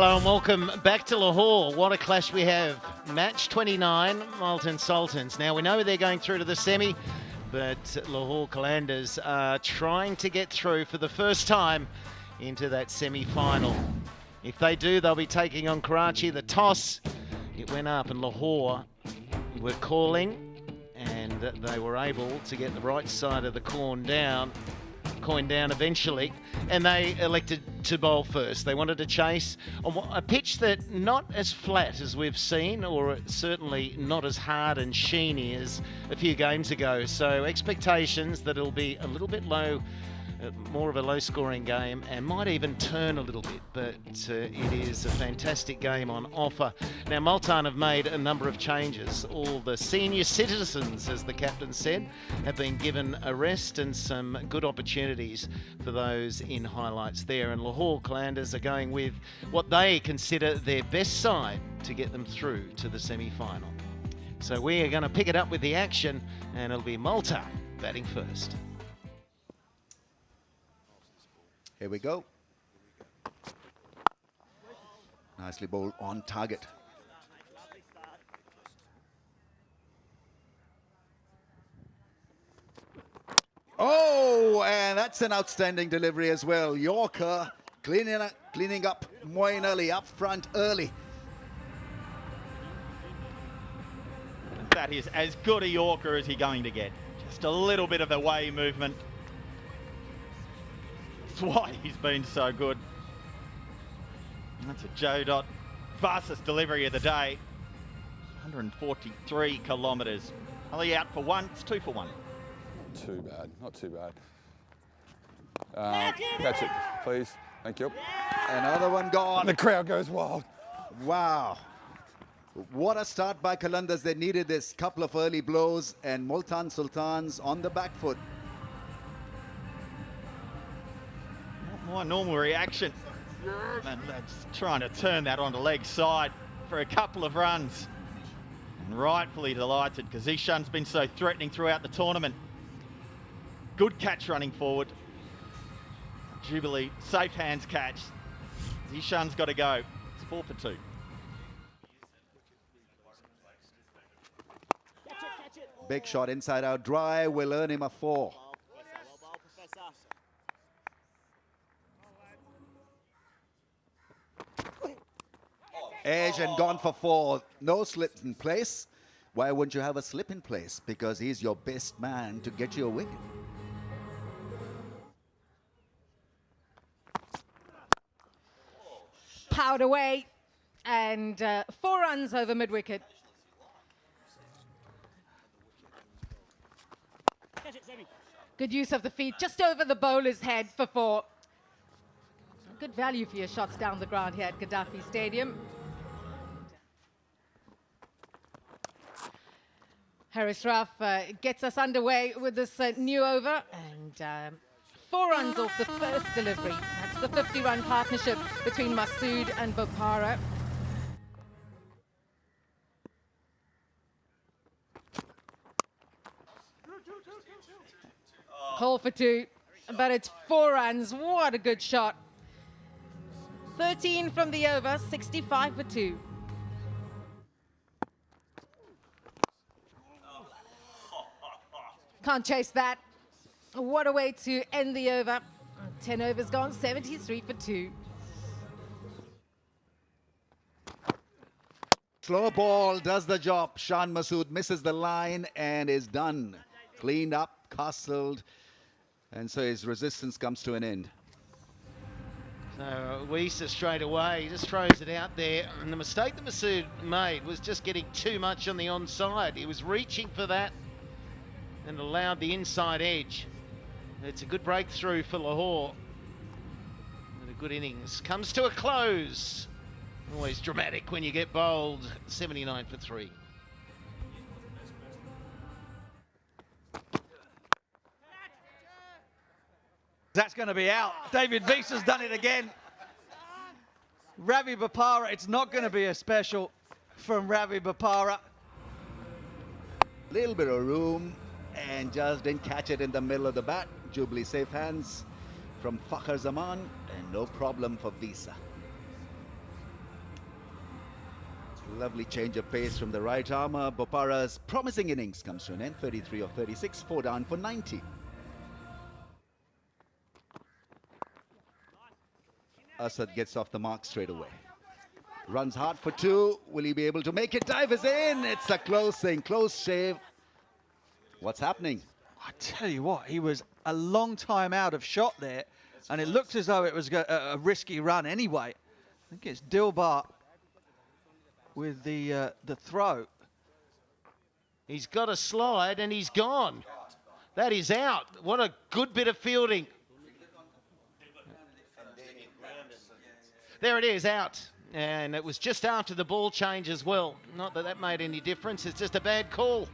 Hello and welcome back to Lahore. What a clash we have. Match 29, Multan Sultans. Now we know they're going through to the semi, but Lahore Qalandars are trying to get through for the first time into that semi-final. If they do, they'll be taking on Karachi. The toss, it went up and Lahore were calling, and they were able to get the right side of the coin down eventually, and they elected to bowl first. They wanted to chase on a pitch that not as flat as we've seen, or certainly not as hard and sheeny as a few games ago. So expectations that it'll be a little bit low, more of a low-scoring game, and might even turn a little bit, but it is a fantastic game on offer. Now, Multan have made a number of changes. All the senior citizens, as the captain said, have been given a rest and some good opportunities for those in highlights there. And Lahore Qalandars are going with what they consider their best side to get them through to the semi-final. So we are going to pick it up with the action, and it'll be Multan batting first. Here we go. Nicely bowled on target. Oh, and that's an outstanding delivery as well. Yorker cleaning up Moeen Ali up front early. That is as good a Yorker as he's going to get. Just a little bit of away movement. That's why he's been so good. That's a Joe Dot fastest delivery of the day. 143 kilometres. Ali out for one, it's 2 for 1. Not too bad, not too bad. Catch it, please. Thank you. Another one gone. And the crowd goes wild. Wow. What a start by Qalandars. They needed this couple of early blows, and Multan Sultans on the back foot. Not my normal reaction. And that's trying to turn that onto leg side for a couple of runs. And rightfully delighted, because Ishan's been so threatening throughout the tournament. Good catch running forward. Jubilee, safe hands catch. Ishan's got to go. It's 4 for 2. Big shot inside out dry will earn him a 4. Edge and gone for 4. No slips in place. Why wouldn't you have a slip in place? Because he's your best man to get you a wicket. Powered away, and 4 runs over mid-wicket. Good use of the feet, just over the bowler's head for 4. Good value for your shots down the ground here at Gaddafi Stadium. Harris Ruff gets us underway with this new over, and 4 runs off the first delivery. That's the 50-run partnership between Masood and Bopara. Call for 2, but it's 4 runs. What a good shot. 13 from the over, 65 for 2. Can't chase that. What a way to end the over. 10 overs gone, 73 for 2. Slow ball does the job. Shan Masood misses the line and is done. Cleaned up, castled, and so his resistance comes to an end. So Weisa straight away, he just throws it out there, and the mistake that Masood made was just getting too much on the onside. He was reaching for that and allowed the inside edge. It's a good breakthrough for Lahore. And a good innings. Comes to a close. Always dramatic when you get bowled. 79 for 3. That's going to be out. David Visa's done it again. Ravi Bopara, it's not going to be a special from Ravi Bopara. Little bit of room and just didn't catch it in the middle of the bat. Jubilee safe hands from Fakhar Zaman, and no problem for Visa. Lovely change of pace from the right armour. Bopara's promising innings comes to an end. 33 of 36, 4 down for 90. Asad gets off the mark straight away. Runs hard for 2. Will he be able to make it? Dive is in. It's a close thing. Close shave. What's happening? I tell you what, he was a long time out of shot there, and it looked as though it was a risky run anyway. I think it's Dilbar with the throw. He's got a slide and he's gone. That is out. What a good bit of fielding. There it is, out. And it was just after the ball change as well. Not that that made any difference. It's just a bad call.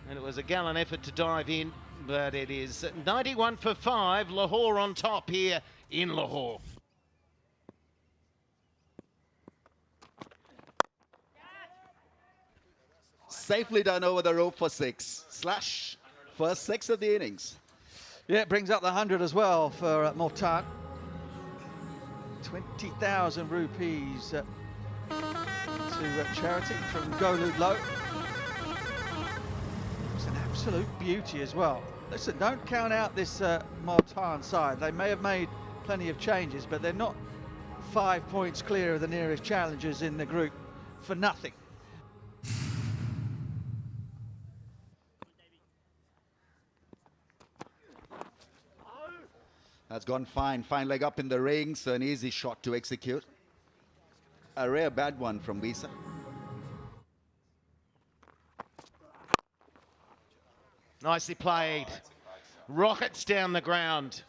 And it was a gallant effort to dive in, but it is 91 for 5. Lahore on top here in Lahore. Safely done over the rope for 6. Slash, first 6 of the innings. Yeah, it brings up the 100 as well for Multan. 20,000 rupees to charity from Golud Low. It's an absolute beauty as well. Listen, don't count out this Multan side. They may have made plenty of changes, but they're not 5 points clear of the nearest challengers in the group for nothing. That's gone fine. Fine leg up in the ring, so an easy shot to execute. A rare bad one from Visa. Nicely played. Rockets down the ground.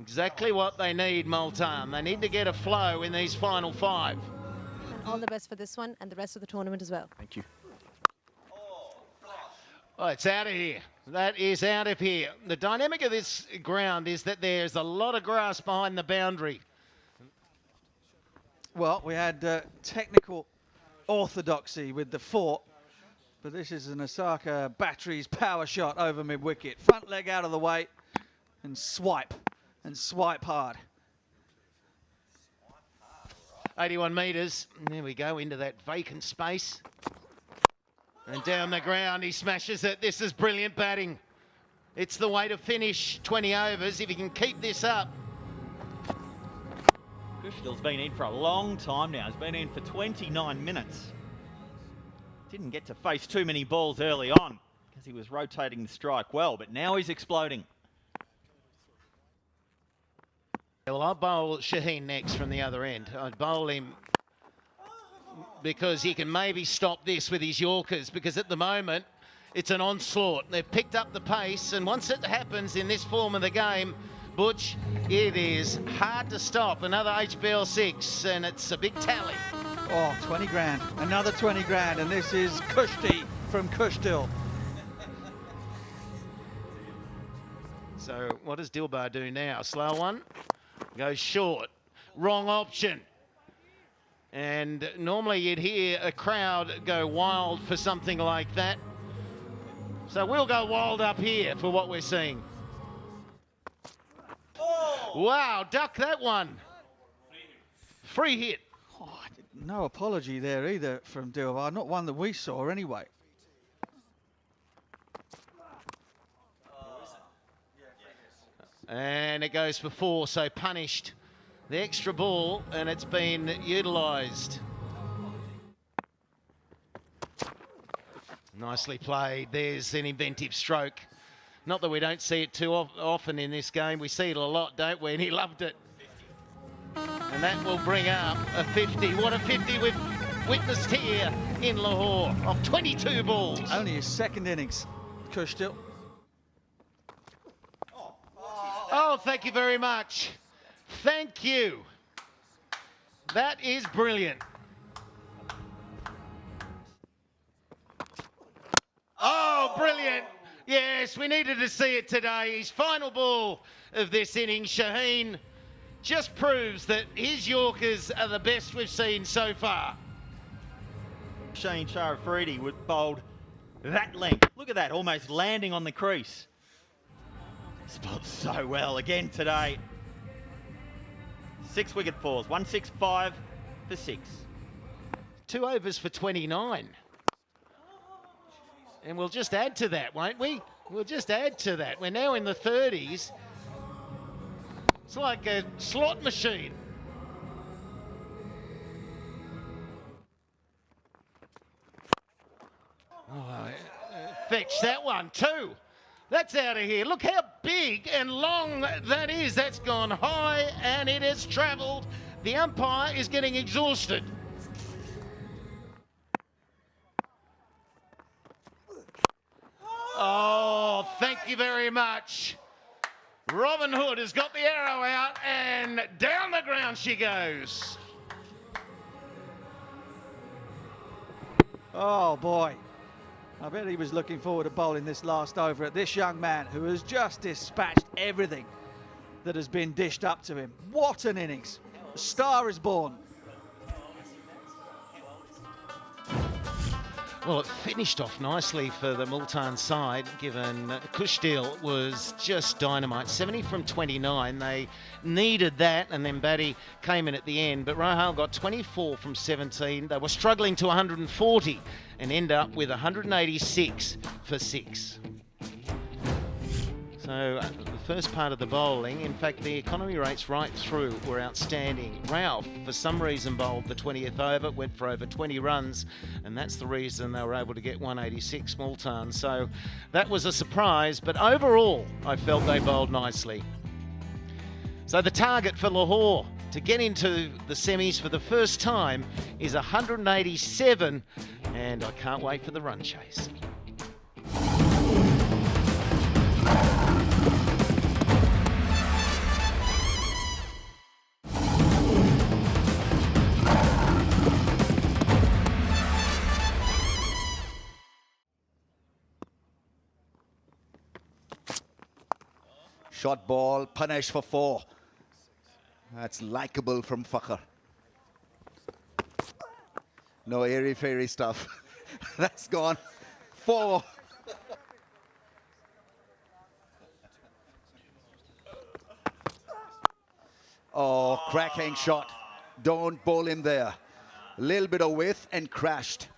Exactly what they need, Multan. They need to get a flow in these final 5. And all the best for this one and the rest of the tournament as well. Thank you. Oh, it's out of here. That is out of here. The dynamic of this ground is that there's a lot of grass behind the boundary. Well, we had technical orthodoxy with the 4, but this is an Osaka Batteries power shot over mid-wicket. Front leg out of the way and swipe hard. 81 metres. There we go, into that vacant space. And down the ground, he smashes it. This is brilliant batting. It's the way to finish 20 overs if he can keep this up. Kushdil's been in for a long time now. He's been in for 29 minutes. Didn't get to face too many balls early on because he was rotating the strike well, but now he's exploding. Well, I'll bowl Shaheen next from the other end. I'd bowl him because he can maybe stop this with his Yorkers, because at the moment it's an onslaught. They've picked up the pace, and once it happens in this form of the game, Butch, it is hard to stop. Another HBL 6, and it's a big tally. Oh, 20 grand, another 20 grand, and this is Kushti from Kushdil. So what does Dilbar do now? Slow one, goes short, wrong option. And normally you'd hear a crowd go wild for something like that. So we'll go wild up here for what we're seeing. Oh. Wow, duck that one. Free hit. Oh, no apology there either from Dilbar, not one that we saw anyway. And it goes for 4, so punished. The extra ball, and it's been utilised. Nicely played. There's an inventive stroke. Not that we don't see it too often in this game. We see it a lot, don't we? And he loved it. And that will bring up a 50. What a 50 we've witnessed here in Lahore of 22 balls. Only his second innings, Kushdil. Oh, thank you very much. Thank you. That is brilliant. Oh, brilliant. Yes, we needed to see it today. His final ball of this inning, Shaheen, just proves that his Yorkers are the best we've seen so far. Shane Sharafridi would bowled that length. Look at that, almost landing on the crease. Spot so well again today. 6 wicket falls, 165 for 6. 2 overs for 29. And we'll just add to that, won't we? We'll just add to that. We're now in the 30s. It's like a slot machine. Oh, fetch that one too. That's out of here. Look how big and long that is. That's gone high and it has travelled. The umpire is getting exhausted. Oh, thank you very much. Robin Hood has got the arrow out and down the ground she goes. Oh, boy. I bet he was looking forward to bowling this last over at this young man who has just dispatched everything that has been dished up to him. What an innings. A star is born. Well, it finished off nicely for the Multan side, given Kushdil was just dynamite. 70 from 29. They needed that, and then Batty came in at the end. But Rahal got 24 from 17. They were struggling to 140 and end up with 186 for 6. So the first part of the bowling, in fact, the economy rates right through were outstanding. Ralph, for some reason, bowled the 20th over, went for over 20 runs, and that's the reason they were able to get 186 Multan. So that was a surprise, but overall, I felt they bowled nicely. So the target for Lahore to get into the semis for the first time is 187, and I can't wait for the run chase. Short ball, punish for 4. That's likeable from Fakhr. No airy-fairy stuff. That's gone. 4. Oh, cracking shot. Don't bowl him there. A little bit of width and crashed.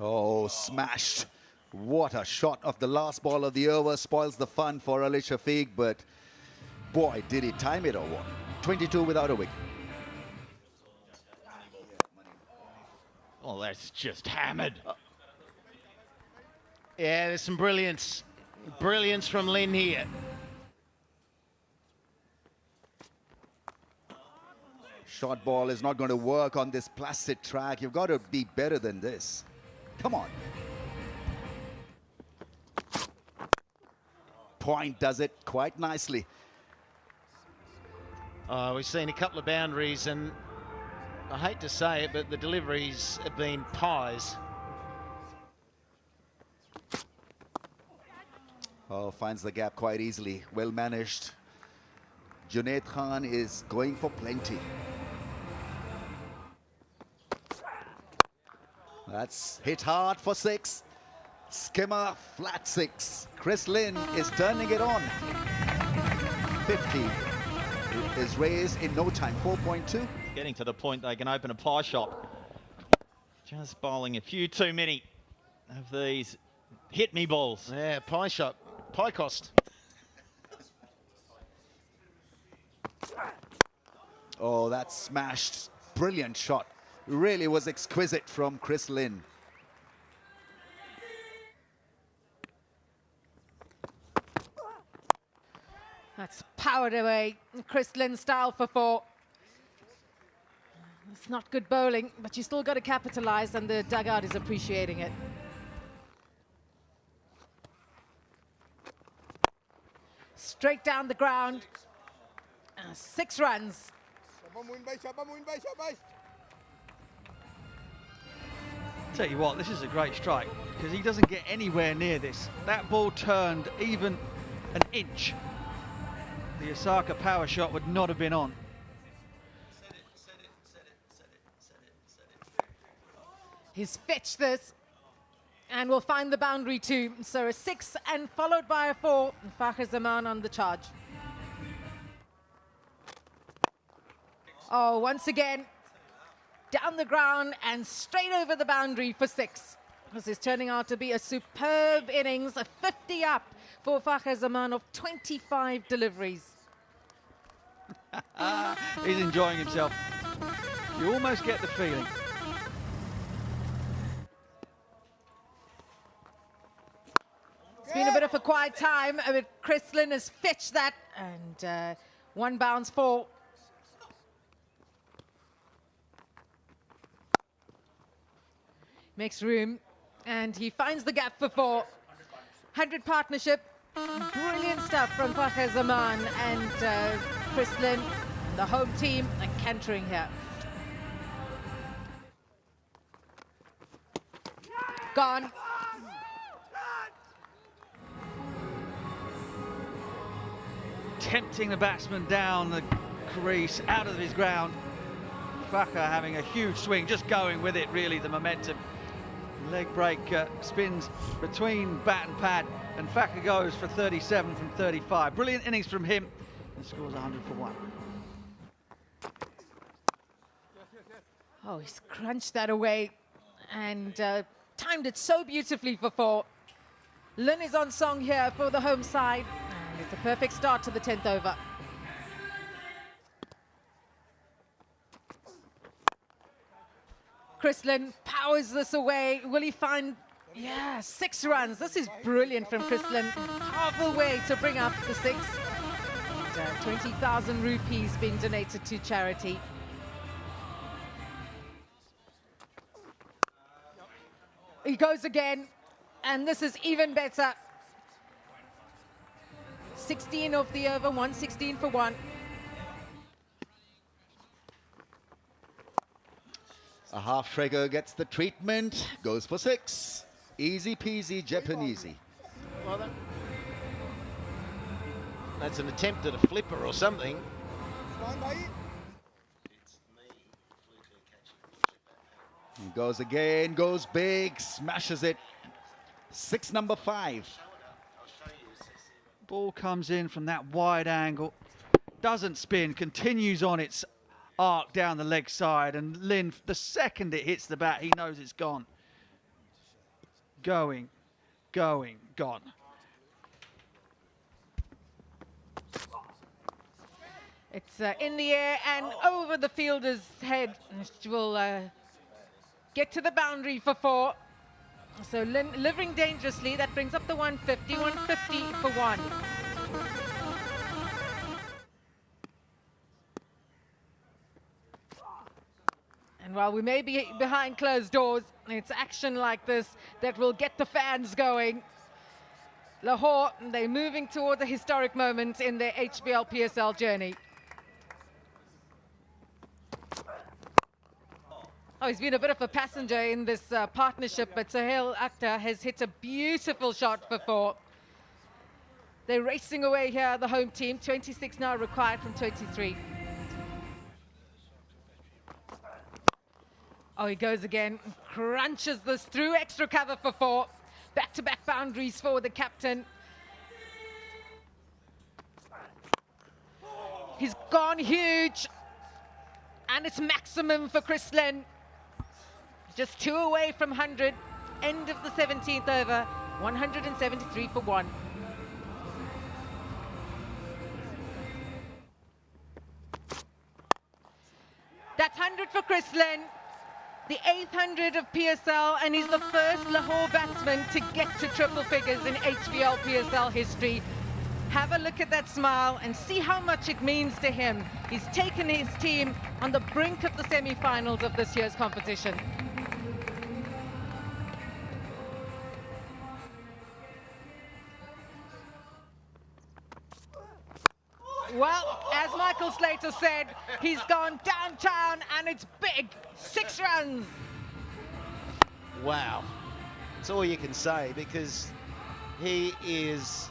Oh, smashed. What a shot of the last ball of the over. Spoils the fun for Ali Shafiq, but boy, did he time it or what? 22 without a wicket. Oh, that's just hammered. Yeah, there's some brilliance. Brilliance from Lynn here. Short ball is not going to work on this plastic track. You've got to be better than this. Come on. Point does it quite nicely. We've seen a couple of boundaries, and I hate to say it, but the deliveries have been pies. Oh, finds the gap quite easily. Well managed. Junaid Khan is going for plenty. That's hit hard for 6. Skimmer, flat 6. Chris Lynn is turning it on. 50 is raised in no time. 4.2. Getting to the point they can open a pie shop. Just bowling a few too many of these hit me balls. Yeah, pie shop, pie cost. Oh, that's smashed. Brilliant shot. Really was exquisite from Chris Lynn. That's powered away. Chris Lynn style for 4. It's not good bowling, but you still got to capitalize, and the dugout is appreciating it. Straight down the ground. 6 runs. Tell you what, this is a great strike because he doesn't get anywhere near this. That ball turned even an inch. The Osaka power shot would not have been on. He's fetched this and will find the boundary too. So a 6 and followed by a 4. Fakhr Zaman on the charge. Oh, once again, down the ground and straight over the boundary for 6. This is turning out to be a superb innings, a 50 up for Fakhr Zaman of 25 deliveries. He's enjoying himself. You almost get the feeling. It's been a bit of a quiet time, but Chris Lynn has fetched that, and 1 bounce for. Makes room, and he finds the gap for 4. 100 partnership, brilliant stuff from Fakhr Zaman and Chris Lynn, the home team, are cantering here. Gone. Tempting the batsman down the crease, out of his ground. Fakhr having a huge swing, just going with it, really, the momentum. Leg break spins between bat and pad, and Fakhr goes for 37 from 35. Brilliant innings from him, and scores 100 for 1. Oh, he's crunched that away and timed it so beautifully for 4. Lynn is on song here for the home side, and it's a perfect start to the 10th over. Chris Lynn powers this away. Will he find, 6 runs? This is brilliant from Chris Lynn. Powerful way to bring up the 6. And 20,000 rupees being donated to charity. He goes again, and this is even better. 16 of the over, 116 for 1. A half trigger gets the treatment, goes for 6. Easy peasy Japanesey. Well, that's an attempt at a flipper or something. He goes again, goes big, smashes it. 6 number 5. Ball comes in from that wide angle, doesn't spin, continues on its arc down the leg side, and Lynn, the second it hits the bat, he knows it's gone. Going, gone. It's in the air and over the fielder's head, which will get to the boundary for 4. So Lynn living dangerously. That brings up the 150, 150 for 1. And while we may be behind closed doors, it's action like this that will get the fans going. Lahore, they're moving towards a historic moment in their HBL PSL journey. Oh, he's been a bit of a passenger in this partnership, but Sohail Akhtar has hit a beautiful shot for 4. They're racing away here, the home team. 26 now required from 23. Oh, he goes again, crunches this through extra cover for 4. Back-to-back boundaries for the captain. He's gone huge. And it's maximum for Chris Lynn. Just 2 away from 100. End of the 17th over. 173 for 1. That's 100 for Chris Lynn. The 800 of PSL, and he's the first Lahore batsman to get to triple figures in HBL PSL history. Have a look at that smile and see how much it means to him. He's taken his team on the brink of the semi-finals of this year's competition. Well, as Michael Slater said, he's gone downtown and it's big. 6 runs. Wow. That's all you can say, because he is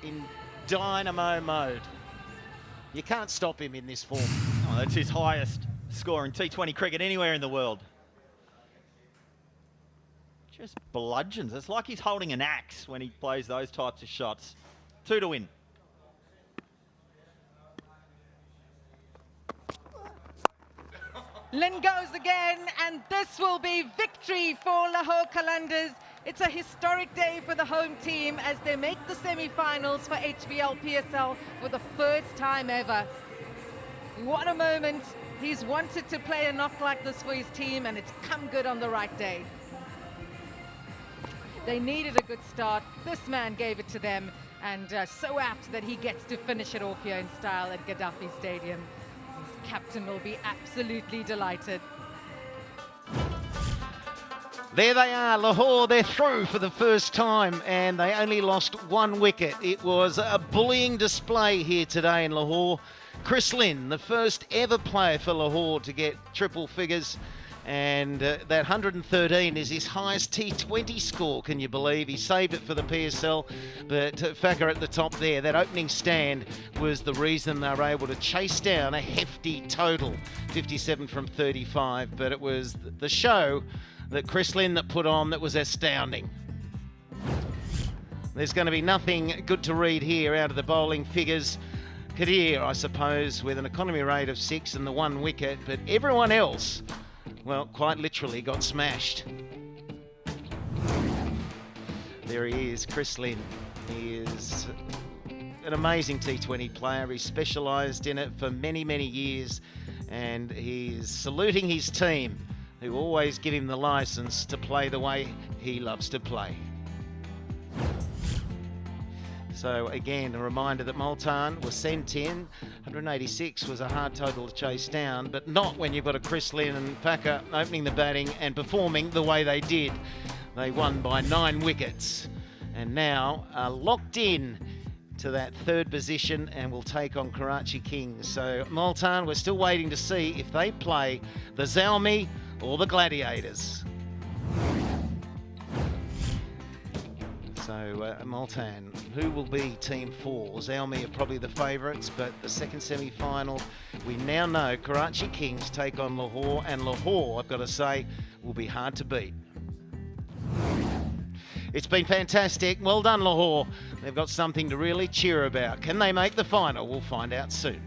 in dynamo mode. You can't stop him in this form. Oh, that's his highest score in T20 cricket anywhere in the world. Just bludgeons. It's like he's holding an axe when he plays those types of shots. 2 to win. Lynn goes again, and this will be victory for Lahore Qalandars. It's a historic day for the home team as they make the semi-finals for HBL PSL for the first time ever. What a moment. He's wanted to play a knock like this for his team, and it's come good on the right day. They needed a good start. This man gave it to them, and so apt that he gets to finish it off here in style at Gaddafi Stadium. His captain will be absolutely delighted. There they are, Lahore, they're through for the first time, and they only lost 1 wicket. It was a bullying display here today in Lahore. Chris Lynn, the first ever player for Lahore to get triple figures, and that 113 is his highest T20 score, can you believe? He saved it for the PSL, but Fakir at the top there, that opening stand was the reason they were able to chase down a hefty total, 57 from 35, but it was the show that Chris Lynn that put on that was astounding. There's going to be nothing good to read here out of the bowling figures. Kadir, I suppose, with an economy rate of 6 and the 1 wicket, but everyone else, well, quite literally got smashed. There he is, Chris Lynn. He is an amazing T20 player. He specialised in it for many, many years, and he's saluting his team, who always give him the licence to play the way he loves to play. So again, a reminder that Multan was sent in. 186 was a hard total to chase down, but not when you've got a Chris Lynn and Fakir opening the batting and performing the way they did. They won by 9 wickets and now are locked in to that 3rd position and will take on Karachi Kings. So Multan, we're still waiting to see if they play the Zalmi or the Gladiators. So Multan, who will be team 4? Zalmi are probably the favourites, but the second semi-final, we now know Karachi Kings take on Lahore, and Lahore, I've got to say, will be hard to beat. It's been fantastic. Well done, Lahore. They've got something to really cheer about. Can they make the final? We'll find out soon.